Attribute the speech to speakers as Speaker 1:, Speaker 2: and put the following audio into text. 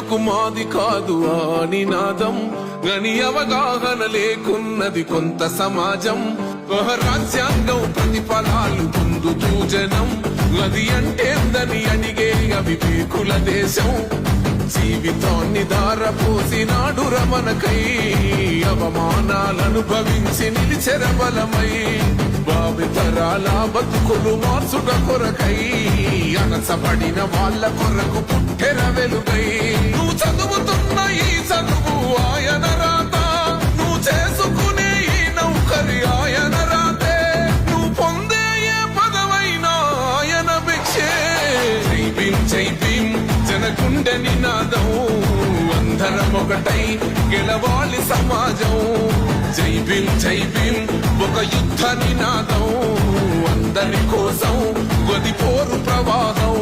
Speaker 1: ఎందుకు మాది కాదు ఆ నినాదం గని అవగాహన లేకున్నది కొంత సమాజం రాజ్యాంగం ప్రతిఫలాలు పొందుతూ జనం అది అంటేందని అడిగే అవివేకుల దేశం జీవితాన్ని దారపోసినాడు రమణకై అవమానాలనుభవించి నిలిచెరబలమై భావితరాల బతుకులు మార్చుట కొరకై అనసపడిన వాళ్ళ కొరకు పుట్టెర వెలుగై నువ్వు చదువుతున్న ఈ చదువు ఆయన రాత నువ్వు చేసుకునే ఈ నౌకరి ఆయన రాతే నువ్వు పొందే ఏ పదవైనా ఆయన భిక్షే జై భీం జై భీం జనగుండె నినాదం అందరం ఒకటై గెలవాలి సమాజం జై భీం ఒక యుద్ధ నినాదం అందరి కోసం గది పోరు ప్రవాహం